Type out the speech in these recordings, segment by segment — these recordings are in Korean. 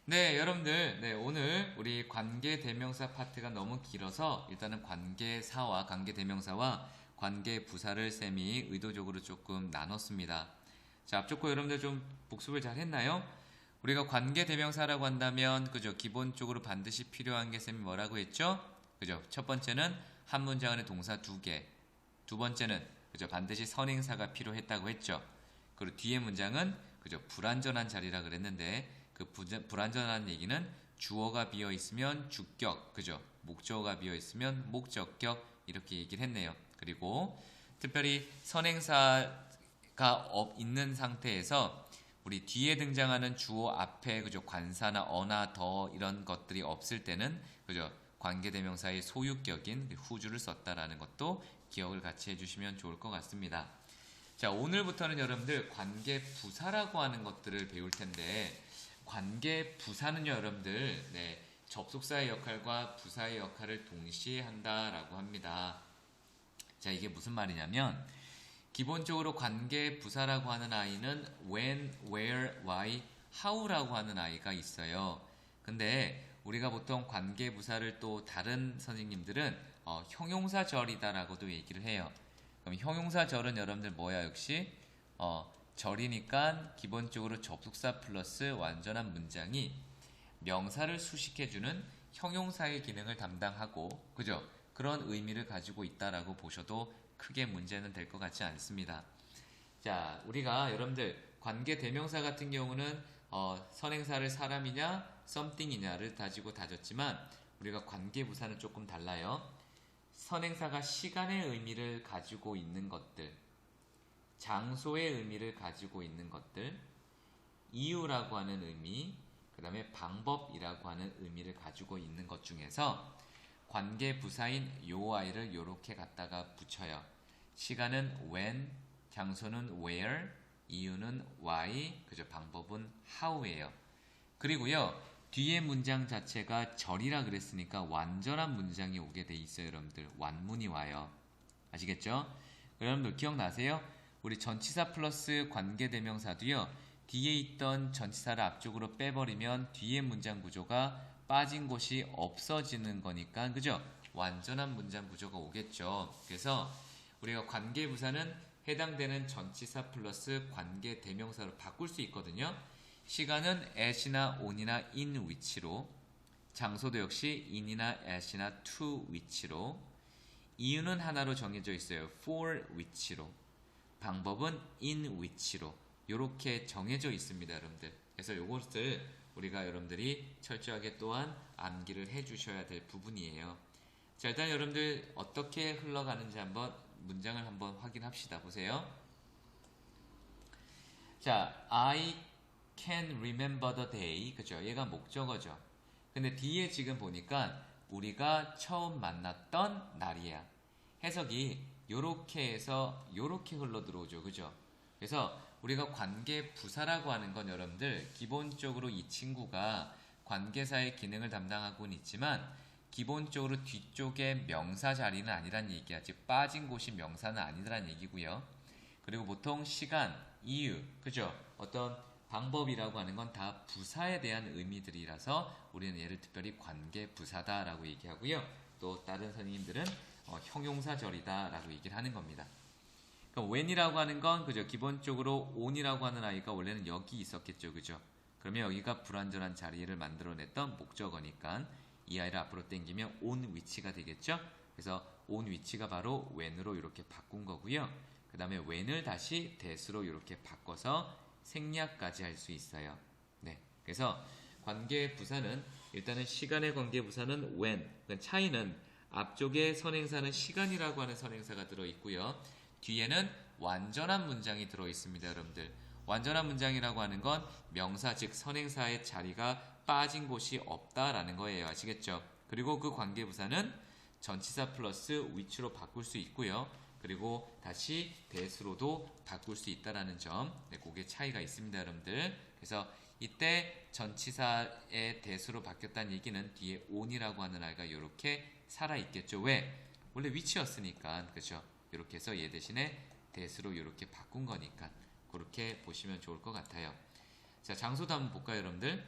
네, 여러분들, 네, 오늘 우리 관계 대명사 파트가 너무 길어서 일단은 관계사와 관계 대명사와 관계 부사를 쌤이 의도적으로 조금 나눴습니다. 자, 앞쪽 거 여러분들 좀 복습을 잘 했나요? 우리가 관계 대명사라고 한다면, 그죠? 기본적으로 반드시 필요한 게 쌤이 뭐라고 했죠? 그죠? 첫 번째는 한 문장 안에 동사 두 개. 두 번째는, 그죠? 반드시 선행사가 필요했다고 했죠? 그리고 뒤에 문장은, 그죠? 불완전한 자리라 그랬는데, 그 불완전한 얘기는 주어가 비어 있으면 주격, 그죠? 목적어가 비어 있으면 목적격 이렇게 얘기를 했네요. 그리고 특별히 선행사가 있는 상태에서 우리 뒤에 등장하는 주어 앞에 그죠? 관사나 어나 더 이런 것들이 없을 때는 그죠? 관계대명사의 소유격인 후주를 썼다라는 것도 기억을 같이 해주시면 좋을 것 같습니다. 자, 오늘부터는 여러분들 관계부사라고 하는 것들을 배울 텐데 관계 부사는요, 여러분들, 네, 접속사의 역할과 부사의 역할을 동시에 한다라고 합니다. 자, 이게 무슨 말이냐면, 기본적으로 관계 부사라고 하는 아이는 when, where, why, how라고 하는 아이가 있어요. 근데 우리가 보통 관계 부사를 또 다른 선생님들은 형용사절이다라고도 얘기를 해요. 그럼 형용사절은 여러분들 뭐야, 역시? 절이니까 기본적으로 접속사 플러스 완전한 문장이 명사를 수식해주는 형용사의 기능을 담당하고, 그죠? 그런 의미를 가지고 있다라고 보셔도 크게 문제는 될 것 같지 않습니다. 자, 우리가 여러분들 관계 대명사 같은 경우는 선행사를 사람이냐, something이냐를 가지고 다졌지만 우리가 관계 부사는 조금 달라요. 선행사가 시간의 의미를 가지고 있는 것들, 장소의 의미를 가지고 있는 것들, 이유라고 하는 의미, 그 다음에 방법이라고 하는 의미를 가지고 있는 것 중에서 관계 부사인 요 아이를 요렇게 갖다가 붙여요. 시간은 when, 장소는 where, 이유는 why, 그죠? 방법은 how예요. 그리고요, 뒤에 문장 자체가 절이라 그랬으니까 완전한 문장이 오게 돼 있어요, 여러분들. 완문이 와요. 아시겠죠? 여러분들 기억나세요? 우리 전치사 플러스 관계대명사도요. 뒤에 있던 전치사를 앞쪽으로 빼버리면 뒤에 문장 구조가 빠진 곳이 없어지는 거니까 그죠? 완전한 문장 구조가 오겠죠. 그래서 우리가 관계부사는 해당되는 전치사 플러스 관계대명사로 바꿀 수 있거든요. 시간은 at이나 on이나 in 위치로, 장소도 역시 in이나 at이나 to 위치로, 이유는 하나로 정해져 있어요. for 위치로, 방법은 in 위치로 이렇게 정해져 있습니다, 여러분들. 그래서 이것을 우리가 여러분들이 철저하게 또한 암기를 해주셔야 될 부분이에요. 자, 일단 여러분들 어떻게 흘러가는지 한번 문장을 한번 확인합시다. 보세요. 자, I can remember the day. 그죠? 얘가 목적어죠. 근데 뒤에 지금 보니까 우리가 처음 만났던 날이야. 해석이 요렇게 해서 요렇게 흘러 들어오죠. 그죠? 그래서 우리가 관계 부사라고 하는 건 여러분들 기본적으로 이 친구가 관계사의 기능을 담당하고는 있지만 기본적으로 뒤쪽에 명사 자리는 아니란 얘기야. 즉 빠진 곳이 명사는 아니란 얘기고요. 그리고 보통 시간, 이유, 그죠? 어떤 방법이라고 하는 건 다 부사에 대한 의미들이라서 우리는 얘를 특별히 관계 부사다라고 얘기하고요. 또 다른 선생님들은 형용사절이다라고 얘기를 하는 겁니다. 그럼 when이라고 하는 건 그죠? 기본적으로 on이라고 하는 아이가 원래는 여기 있었겠죠, 그죠? 그러면 여기가 불완전한 자리를 만들어냈던 목적어니까 이 아이를 앞으로 당기면 on 위치가 되겠죠? 그래서 on 위치가 바로 when으로 이렇게 바꾼 거고요. 그 다음에 when을 다시 that으로 이렇게 바꿔서 생략까지 할 수 있어요. 네, 그래서 관계 부사는 일단은 시간의 관계 부사는 when. 그 차이는 앞쪽에 선행사는 시간이라고 하는 선행사가 들어 있고요. 뒤에는 완전한 문장이 들어 있습니다, 여러분들. 완전한 문장이라고 하는 건 명사 즉 선행사의 자리가 빠진 곳이 없다라는 거예요. 아시겠죠? 그리고 그 관계 부사는 전치사 플러스 위치로 바꿀 수 있고요. 그리고 다시 that으로도 바꿀 수 있다라는 점, 네, 그게 차이가 있습니다, 여러분들. 그래서 이때 전치사의 that으로 바뀌었다는 얘기는 뒤에 on이라고 하는 아이가 이렇게 살아 있겠죠. 왜? 원래 위치였으니까, 그렇죠? 이렇게 해서 얘 대신에 that으로 이렇게 바꾼 거니까 그렇게 보시면 좋을 것 같아요. 자, 장소도 한번 볼까요, 여러분들?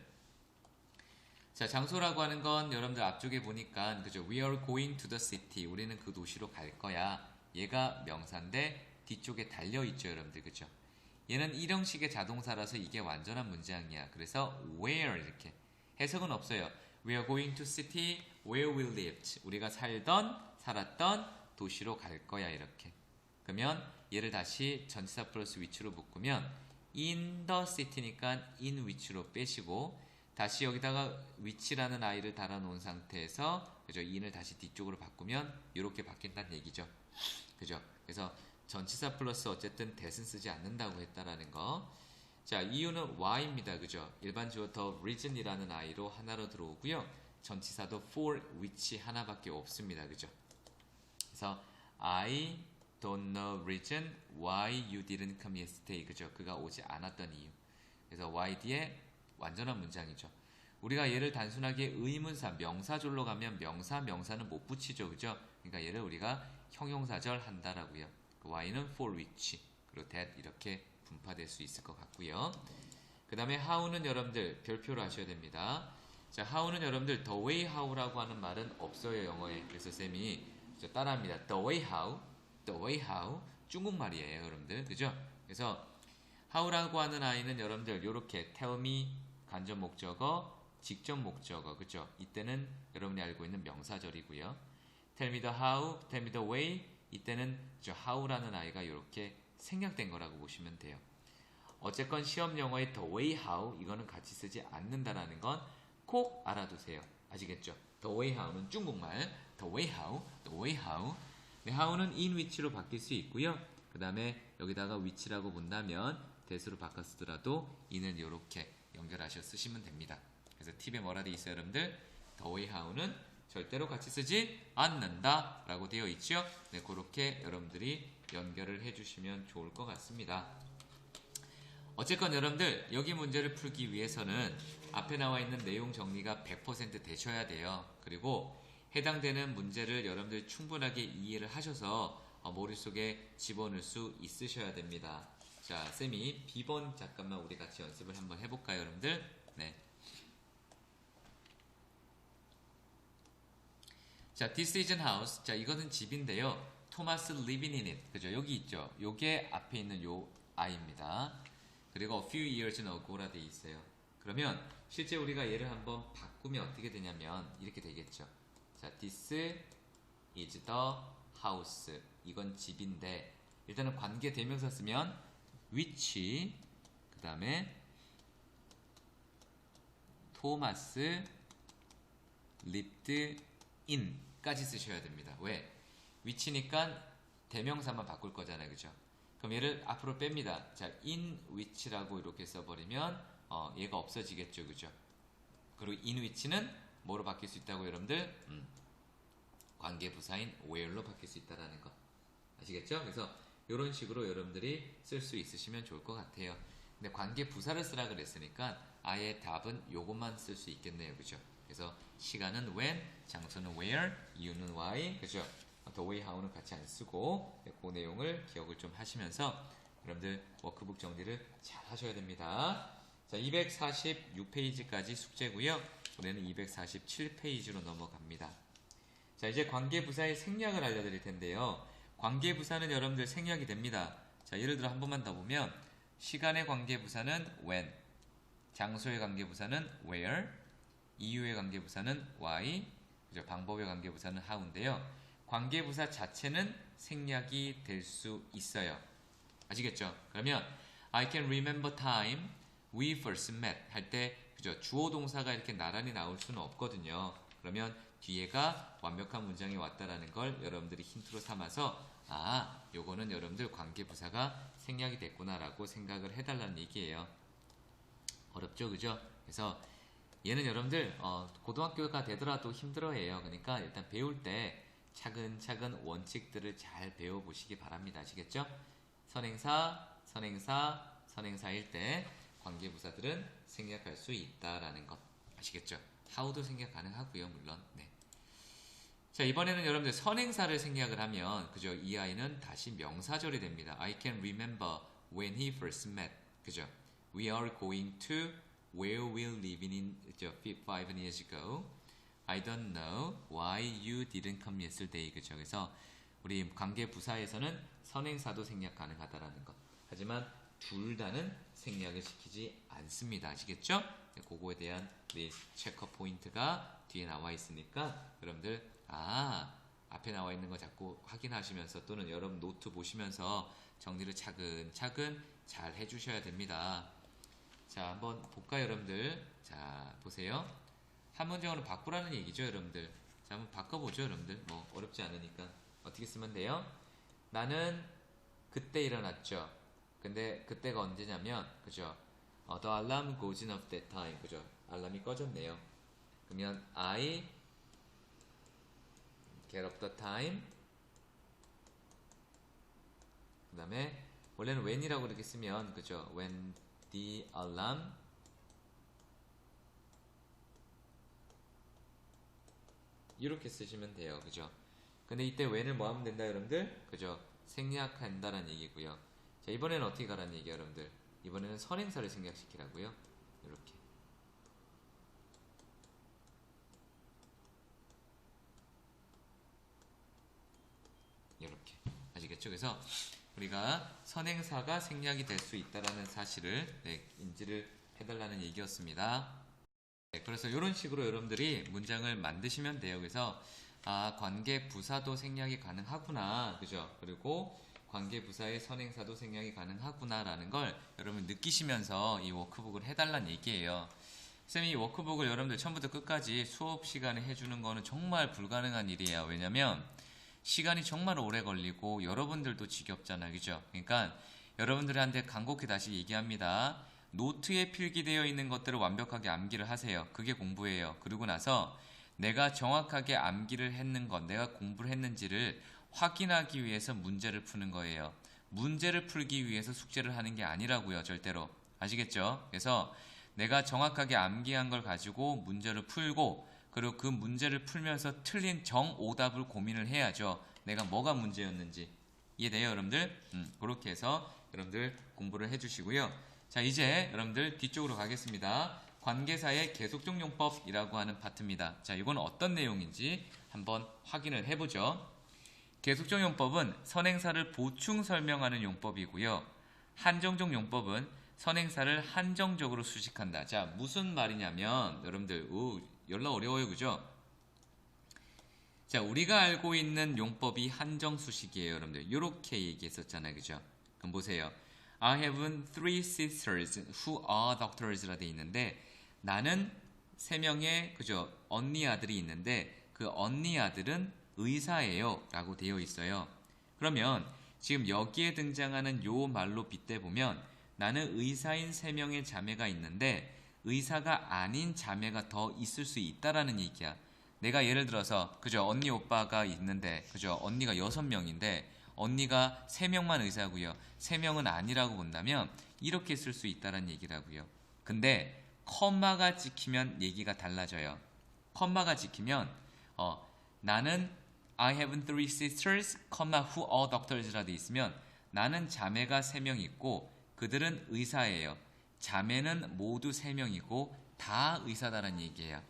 자, 장소라고 하는 건 여러분들 앞쪽에 보니까 그죠? We are going to the city. 우리는 그 도시로 갈 거야. 얘가 명사인데 뒤쪽에 달려 있죠, 여러분들. 그죠? 얘는 일형식의 자동사라서 이게 완전한 문장이야. 그래서 where 이렇게 해석은 없어요. We are going to city where we lived. 우리가 살았던 도시로 갈 거야, 이렇게. 그러면 얘를 다시 전치사 플러스 which로 묶으면 in the city니까 in which로 빼시고 다시 여기다가 which라는 아이를 달아놓은 상태에서 그죠? in을 다시 뒤쪽으로 바꾸면 이렇게 바뀐다는 얘기죠. 그죠? 그래서 전치사 플러스 어쨌든 that은 쓰지 않는다고 했다라는 거. 자, 이유는 why입니다. 그죠? 일반 주어 the reason이라는 아이로 하나로 들어오고요. 전치사도 for which 하나밖에 없습니다. 그죠? 그래서 I don't know reason why you didn't come yesterday. 그죠? 그가 오지 않았던 이유. 그래서 why 뒤에 완전한 문장이죠. 우리가 얘를 단순하게 의문사, 명사절로 가면 명사는 못 붙이죠. 그죠? 그러니까 얘를 우리가 형용사절 한다라고요. why는 for which, 그리고 that 이렇게 분파될 수 있을 것 같고요. 그 다음에 how는 여러분들 별표로 하셔야 됩니다. 자, how는 여러분들 the way how라고 하는 말은 없어요, 영어에. 그래서 쌤이 따라합니다. the way how 중국말이에요, 여러분들. 그죠? 그래서 how라고 하는 아이는 여러분들 요렇게 tell me 간접 목적어, 직접 목적어, 그죠? 이때는 여러분이 알고 있는 명사절이고요. tell me the how, tell me the way, 이때는 how라는 아이가 이렇게 생략된 거라고 보시면 돼요. 어쨌건 시험 영어의 the way how 이거는 같이 쓰지 않는다라는 건 꼭 알아두세요. 아시겠죠? the way how는 중국말, the way how. 네, how는 in which로 바뀔 수 있고요. 그 다음에 여기다가 which라고 본다면 that으로 바꿔 쓰더라도 in은 이렇게 연결하셔 쓰시면 됩니다. 그래서 팁에 뭐라 돼 있어요, 여러분들? the way how는 절대로 같이 쓰지 않는다 라고 되어 있죠. 네, 그렇게 여러분들이 연결을 해주시면 좋을 것 같습니다. 어쨌건 여러분들 여기 문제를 풀기 위해서는 앞에 나와 있는 내용 정리가 100% 되셔야 돼요. 그리고 해당되는 문제를 여러분들 충분하게 이해를 하셔서 머릿속에 집어넣을 수 있으셔야 됩니다. 자, 쌤이 B번 잠깐만 우리 같이 연습을 한번 해볼까요, 여러분들? 네. 자, this is an house. 자, 이거는 집인데요. 토마스 living in it. 그죠? 여기 있죠. 요게 앞에 있는 요 아이입니다. 그리고 a few years ago라 돼 있어요. 그러면 실제 우리가 얘를 한번 바꾸면 어떻게 되냐면 이렇게 되겠죠. 자, this is the house. 이건 집인데 일단은 관계 대명사 쓰면 which 그 다음에 토마스 lived in 까지 쓰셔야 됩니다. 왜? which니까 대명사만 바꿀 거잖아요. 그죠? 그럼 얘를 앞으로 뺍니다. 자, in which라고 이렇게 써버리면 얘가 없어지겠죠. 그죠? 그리고 in which는 뭐로 바뀔 수 있다고 여러분들? 관계부사인 where로 바뀔 수 있다는 거 아시겠죠? 그래서 이런 식으로 여러분들이 쓸 수 있으시면 좋을 것 같아요. 근데 관계부사를 쓰라 그랬으니까 아예 답은 요것만 쓸 수 있겠네요. 그죠? 그래서 시간은 when, 장소는 where, 이유는 why, 그죠? the way how는 같이 안 쓰고 그 내용을 기억을 좀 하시면서 여러분들 워크북 정리를 잘 하셔야 됩니다. 자, 246페이지까지 숙제고요. 우리는 247페이지로 넘어갑니다. 자, 이제 관계부사의 생략을 알려드릴 텐데요. 관계부사는 여러분들 생략이 됩니다. 자, 예를 들어 한 번만 더 보면 시간의 관계부사는 when, 장소의 관계부사는 where, 이유의 관계부사는 why, 그죠? 방법의 관계부사는 how인데요. 관계부사 자체는 생략이 될 수 있어요. 아시겠죠? 그러면 I can remember time we first met 할 때 그죠? 주어 동사가 이렇게 나란히 나올 수는 없거든요. 그러면 뒤에가 완벽한 문장이 왔다라는 걸 여러분들이 힌트로 삼아서 요거는 여러분들 관계부사가 생략이 됐구나라고 생각을 해달라는 얘기예요. 어렵죠, 그죠? 그래서 얘는 여러분들 고등학교가 되더라도 힘들어해요. 그러니까 일단 배울 때 차근차근 원칙들을 잘 배워보시기 바랍니다. 아시겠죠? 선행사일 때 관계부사들은 생략할 수 있다라는 것 아시겠죠? how도 생략 가능하고요, 물론. 네. 자, 이번에는 여러분들 선행사를 생략을 하면 그죠? 이 아이는 다시 명사절이 됩니다. I can remember when he first met. 그죠? We are going to where we living in 5 years ago. I don't know why you didn't come yesterday. 그죠? 그래서 우리 관계 부사에서는 선행사도 생략 가능하다라는 것. 하지만 둘 다는 생략을 시키지 않습니다. 아시겠죠? 네, 그거에 대한 우리 체크 포인트가 뒤에 나와 있으니까 여러분들 앞에 나와 있는 거 자꾸 확인하시면서 또는 여러분 노트 보시면서 정리를 차근차근 잘 해주셔야 됩니다. 자, 한번 볼까요, 여러분들? 자, 보세요. 한 문장으로 바꾸라는 얘기죠, 여러분들. 자, 한번 바꿔보죠, 여러분들. 뭐 어렵지 않으니까 어떻게 쓰면 돼요? 나는 그때 일어났죠. 근데 그때가 언제냐면, 그죠? The alarm goes off that time. 그죠? 알람이 꺼졌네요. 그러면 I get up the time. 그 다음에 원래는 when이라고 이렇게 쓰면, 그죠? When the alarm 이렇게 쓰시면 돼요. 그죠? 근데 이때 when을 뭐 하면 된다, 여러분들? 그죠? 생략한다는 얘기고요. 자, 이번에는 어떻게 가라는 얘기예요, 여러분들? 이번에는 선행사를 생략시키라고요. 이렇게. 이렇게. 아시겠죠? 그래서 우리가 선행사가 생략이 될 수 있다는 사실을 인지를 해달라는 얘기였습니다. 네, 그래서 이런 식으로 여러분들이 문장을 만드시면 돼요. 그래서 관계 부사도 생략이 가능하구나, 그죠? 그리고 관계 부사의 선행사도 생략이 가능하구나라는 걸 여러분 느끼시면서 이 워크북을 해달라는 얘기예요. 쌤이 이 워크북을 여러분들 처음부터 끝까지 수업 시간에 해주는 거는 정말 불가능한 일이에요. 왜냐면 시간이 정말 오래 걸리고 여러분들도 지겹잖아요, 그죠? 그러니까 여러분들한테 간곡히 다시 얘기합니다. 노트에 필기되어 있는 것들을 완벽하게 암기를 하세요. 그게 공부예요. 그러고 나서 내가 정확하게 암기를 했는 것, 내가 공부를 했는지를 확인하기 위해서 문제를 푸는 거예요. 문제를 풀기 위해서 숙제를 하는 게 아니라고요, 절대로. 아시겠죠? 그래서 내가 정확하게 암기한 걸 가지고 문제를 풀고, 그리고 그 문제를 풀면서 틀린 정오답을 고민을 해야죠. 내가 뭐가 문제였는지. 이해돼요, 여러분들? 그렇게 해서 여러분들 공부를 해주시고요. 자, 이제 여러분들 뒤쪽으로 가겠습니다. 관계사의 계속적 용법이라고 하는 파트입니다. 자, 이건 어떤 내용인지 한번 확인을 해보죠. 계속적 용법은 선행사를 보충 설명하는 용법이고요. 한정적 용법은 선행사를 한정적으로 수식한다. 자, 무슨 말이냐면 여러분들 연락 어려워요, 그죠? 자, 우리가 알고 있는 용법이 한정수식이에요, 여러분들. 이렇게 얘기했었잖아요, 그죠? 그럼 보세요. I have 3 sisters who are doctors라 돼 있는데 나는 3명의 그죠? 언니 아들이 있는데 그 언니 아들은 의사예요 라고 되어 있어요. 그러면 지금 여기에 등장하는 요 말로 빗대보면 나는 의사인 3명의 자매가 있는데 의사가 아닌 자매가 더 있을 수 있다라는 얘기야. 내가 예를 들어서 그죠? 언니 오빠가 있는데 그죠? 언니가 6명인데 언니가 3명만 의사고요. 3명은 아니라고 본다면 이렇게 쓸 수 있다는 얘기라고요. 근데 컴마가 찍히면 얘기가 달라져요. 컴마가 찍히면 나는 I have 3 sisters, who are doctors라 돼 있으면 나는 자매가 3명 있고 그들은 의사예요. 자매는 모두 3명이고 다 의사다라는 얘기예요.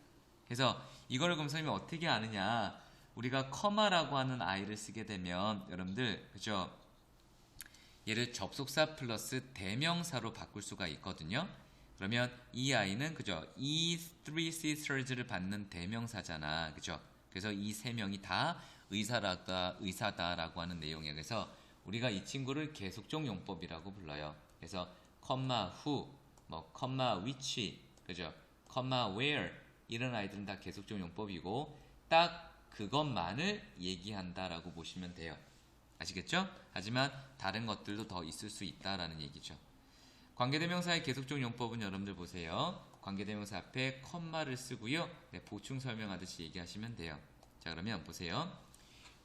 그래서 이걸 그럼 선생님이 어떻게 아느냐? 우리가 커마라고 하는 아이를 쓰게 되면 여러분들 그죠? 얘를 접속사 플러스 대명사로 바꿀 수가 있거든요. 그러면 이 아이는 그죠? 이 3 sisters를 받는 대명사잖아, 그죠? 그래서 이 3명이 다 의사다라고 하는 내용이에요. 그래서 우리가 이 친구를 계속적 용법이라고 불러요. 그래서 컴마 who, 컴마 which, 그죠? 컴마 where 이런 아이들은 다 계속적 용법이고 딱 그것만을 얘기한다라고 보시면 돼요. 아시겠죠? 하지만 다른 것들도 더 있을 수 있다라는 얘기죠. 관계대명사의 계속적 용법은 여러분들 보세요. 관계대명사 앞에 컴마를 쓰고요. 보충 설명하듯이 얘기하시면 돼요. 자, 그러면 보세요.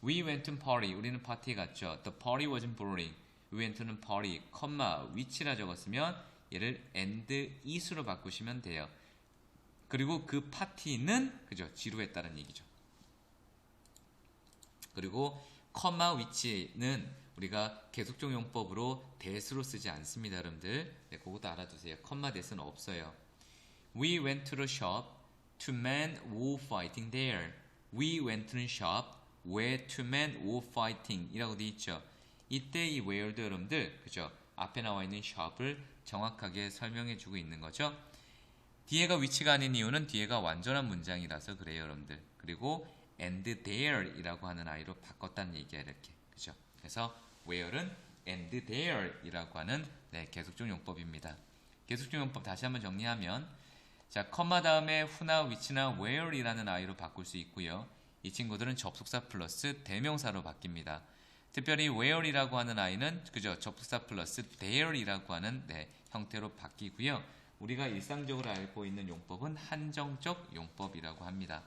We went to party. 우리는 파티에 갔죠. The party wasn't boring. We went to는 party, which라 적었으면 얘를 and is로 바꾸시면 돼요. 그리고 그 파티는 그죠? 지루했다는 얘기죠. 그리고 which는 우리가 계속적 용법으로 that으로 쓰지 않습니다, 여러분들. 그것도 알아두세요. that은 없어요. We went to the shop. Two men were fighting there. We went to the shop where two men were fighting 이라고 되어 있죠. 이때 이 where도 여러분들 그죠? 앞에 나와 있는 shop을 정확하게 설명해 주고 있는 거죠. 뒤에가 위치가 아닌 이유는 뒤에가 완전한 문장이라서 그래요, 여러분들. 그리고 and there 이라고 하는 아이로 바꿨다는 얘기야, 이렇게. 그죠? 그래서 where는 and there 이라고 하는 계속적 용법입니다. 계속적 용법 다시 한번 정리하면 자, 컴마 다음에 who나 which나 where이라는 아이로 바꿀 수 있고요. 이 친구들은 접속사 플러스 대명사로 바뀝니다. 특별히 where이라고 하는 아이는 그죠? 접속사 플러스 there이라고 하는 형태로 바뀌고요. 우리가 일상적으로 알고 있는 용법은 한정적 용법이라고 합니다.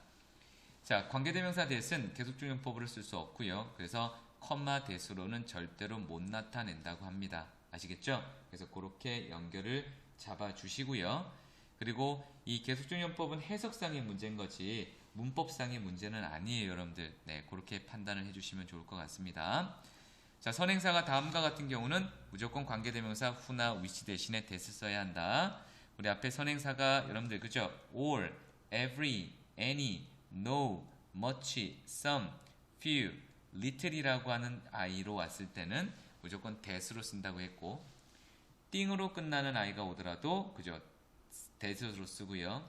자, 관계대명사 that은 계속적 용법으로 쓸 수 없고요. 그래서 컴마 that으로는 절대로 못 나타낸다고 합니다. 아시겠죠? 그래서 그렇게 연결을 잡아주시고요. 그리고 이 계속적 용법은 해석상의 문제인 거지 문법상의 문제는 아니에요, 여러분들. 네, 그렇게 판단을 해주시면 좋을 것 같습니다. 자, 선행사가 다음과 같은 경우는 무조건 관계대명사 who나 which 대신에 that을 써야 한다. 우리 앞에 선행사가 여러분들 그죠? all, every, any, no, much, some, few, little이라고 하는 아이로 왔을 때는 무조건 that으로 쓴다고 했고 띵으로 끝나는 아이가 오더라도 그죠? that으로 쓰고요.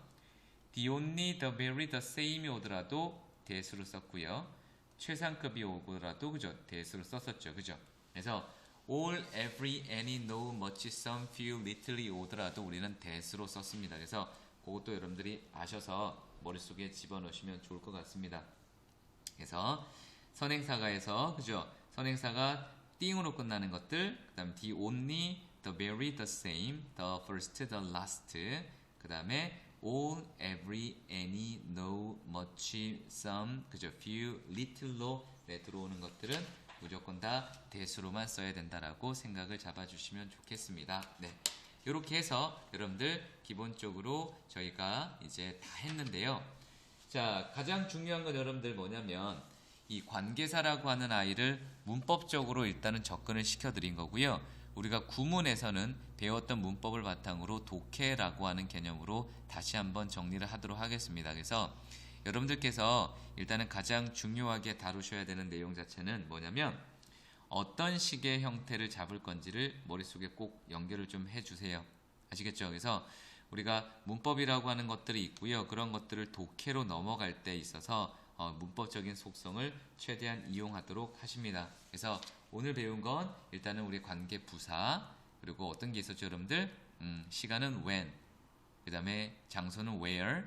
the only, the very, the same이 오더라도 that으로 썼고요. 최상급이 오더라도 그죠? that으로 썼었죠. 그죠? 그래서 all, every, any, no, much, some, few, little이 오더라도 우리는 that으로 썼습니다. 그래서 그것도 여러분들이 아셔서 머릿속에 집어넣으시면 좋을 것 같습니다. 그래서 선행사가에서 그죠? 선행사가 띵으로 끝나는 것들, 그 다음에 the only, the very, the same, the first, the last, 그 다음에 all, every, any, no, much, some, 그죠? few, little로 들어오는 것들은 무조건 다 that으로만 써야 된다라고 생각을 잡아주시면 좋겠습니다. 네. 이렇게 해서 여러분들 기본적으로 저희가 이제 다 했는데요. 자, 가장 중요한 건 여러분들 뭐냐면 이 관계사라고 하는 아이를 문법적으로 일단은 접근을 시켜드린 거고요. 우리가 구문에서는 배웠던 문법을 바탕으로 독해라고 하는 개념으로 다시 한번 정리를 하도록 하겠습니다. 그래서 여러분들께서 일단은 가장 중요하게 다루셔야 되는 내용 자체는 뭐냐면 어떤 식의 형태를 잡을 건지를 머릿속에 꼭 연결을 좀 해주세요. 아시겠죠? 그래서 우리가 문법이라고 하는 것들이 있고요. 그런 것들을 독해로 넘어갈 때 있어서 문법적인 속성을 최대한 이용하도록 하십니다. 그래서 오늘 배운 건 일단은 우리 관계 부사 그리고 어떤 게 있었죠, 여러분들? 시간은 when, 그 다음에 장소는 where,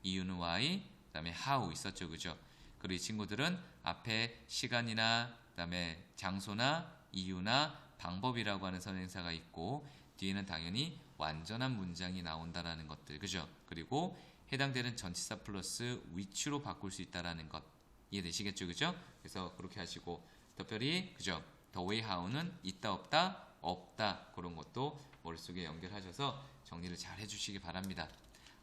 이유는 why, 그 다음에 how 있었죠, 그죠? 그리고 이 친구들은 앞에 시간이나 그 다음에 장소나 이유나 방법이라고 하는 선행사가 있고 뒤에는 당연히 완전한 문장이 나온다라는 것들, 그죠? 그리고 해당되는 전치사 플러스 which로 바꿀 수 있다라는 것 이해되시겠죠, 그죠? 그래서 그렇게 하시고 특별히 그죠? the way how는 있다 없다 없다 그런 것도 머릿속에 연결하셔서 정리를 잘 해주시기 바랍니다.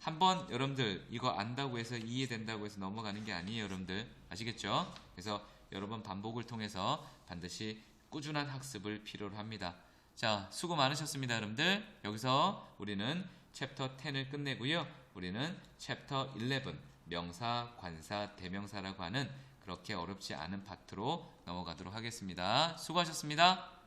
한번 여러분들 이거 안다고 해서 이해된다고 해서 넘어가는 게 아니에요, 여러분들 아시겠죠? 그래서 여러 번 반복을 통해서 반드시 꾸준한 학습을 필요로 합니다. 자, 수고 많으셨습니다, 여러분들. 여기서 우리는 챕터 10을 끝내고요. 우리는 챕터 11 명사, 관사, 대명사라고 하는 그렇게 어렵지 않은 파트로 넘어가도록 하겠습니다. 수고하셨습니다.